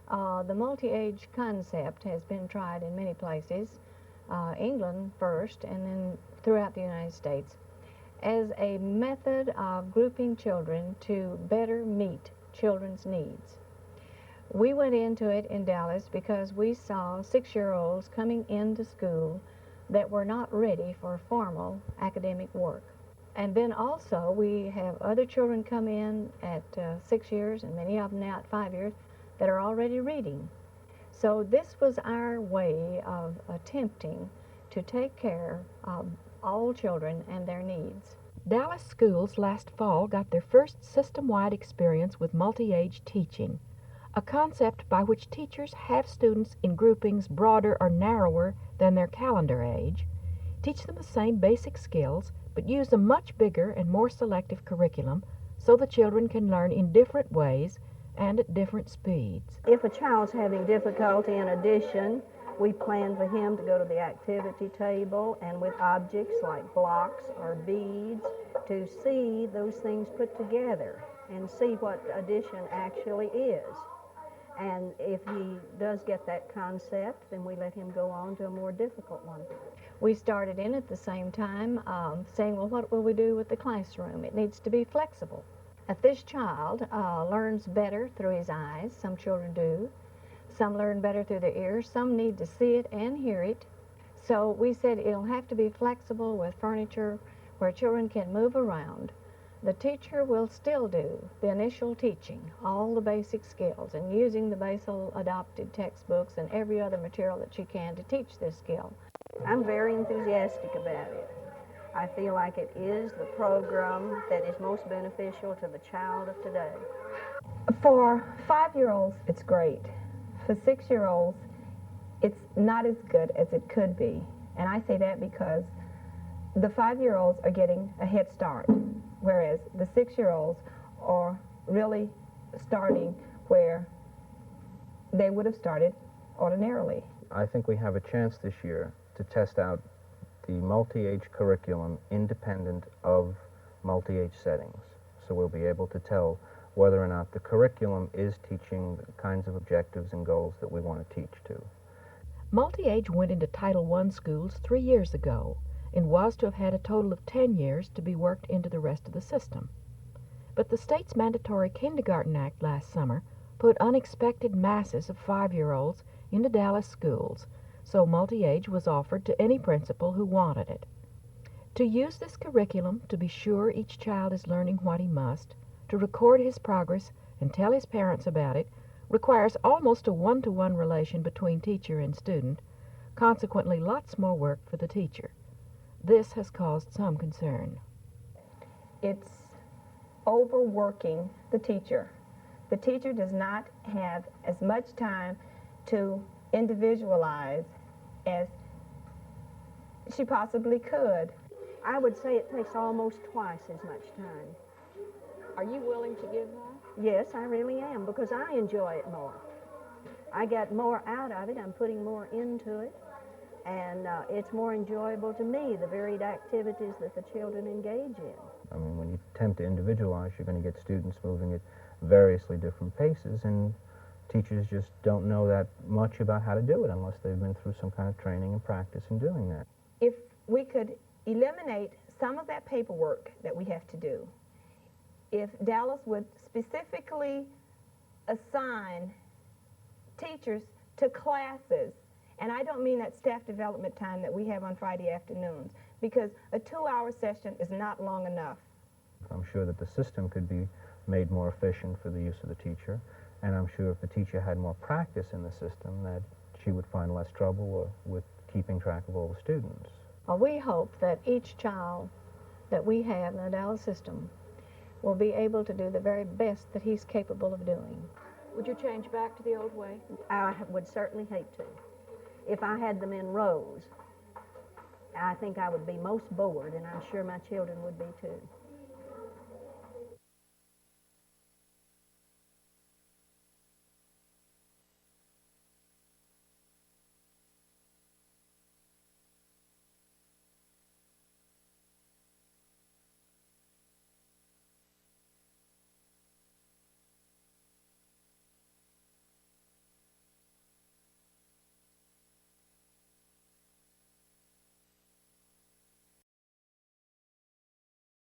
The multi-age concept has been tried in many places, England first and then throughout the United States, as a method of grouping children to better meet children's needs. We went into it in Dallas because we saw 6-year-olds coming into school that were not ready for formal academic work. And then also we have other children come in at 6 years, and many of them now at 5 years, that are already reading. So this was our way of attempting to take care of all children and their needs. Dallas schools last fall got their first system-wide experience with multi-age teaching, a concept by which teachers have students in groupings broader or narrower than their calendar age, teach them the same basic skills, but use a much bigger and more selective curriculum so the children can learn in different ways and at different speeds. If a child's having difficulty in addition, we plan for him to go to the activity table and with objects like blocks or beads to see those things put together and see what addition actually is. And if he does get that concept, then we let him go on to a more difficult one. We started in at the same time saying, well, what will we do with the classroom? It needs to be flexible. If this child learns better through his eyes, some children do, some learn better through their ears, some need to see it and hear it. So we said it'll have to be flexible with furniture where children can move around. The teacher will still do the initial teaching, all the basic skills, and using the Basel adopted textbooks and every other material that she can to teach this skill. I'm very enthusiastic about it. I feel like it is the program that is most beneficial to the child of today. For 5-year-olds, it's great. For 6-year-olds, it's not as good as it could be. And I say that because the 5-year-olds are getting a head start, whereas the 6-year-olds are really starting where they would have started ordinarily. I think we have a chance this year to test out the multi-age curriculum independent of multi-age settings. So we'll be able to tell whether or not the curriculum is teaching the kinds of objectives and goals that we want to teach to. Multi-age went into Title I schools 3 years ago and was to have had a total of 10 years to be worked into the rest of the system. But the state's mandatory Kindergarten Act last summer put unexpected masses of 5-year-olds into Dallas schools, so multi-age was offered to any principal who wanted it. To use this curriculum to be sure each child is learning what he must, to record his progress and tell his parents about it, requires almost a one-to-one relation between teacher and student, consequently lots more work for the teacher. This has caused some concern. It's overworking the teacher. The teacher does not have as much time to individualize as she possibly could. I would say it takes almost twice as much time. Are you willing to give that? Yes, I really am, because I enjoy it more. I get more out of it. I'm putting more into it. And it's more enjoyable to me, the varied activities that the children engage in. I mean, when you attempt to individualize, you're going to get students moving at variously different paces, and teachers just don't know that much about how to do it unless they've been through some kind of training and practice in doing that. If we could eliminate some of that paperwork that we have to do, if Dallas would specifically assign teachers to classes, and I don't mean that staff development time that we have on Friday afternoons, because a 2-hour session is not long enough. I'm sure that the system could be made more efficient for the use of the teacher, and I'm sure if the teacher had more practice in the system that she would find less trouble with keeping track of all the students. Well, we hope that each child that we have in the Dallas system will be able to do the very best that he's capable of doing. Would you change back to the old way? I would certainly hate to. If I had them in rows, I think I would be most bored, and I'm sure my children would be too.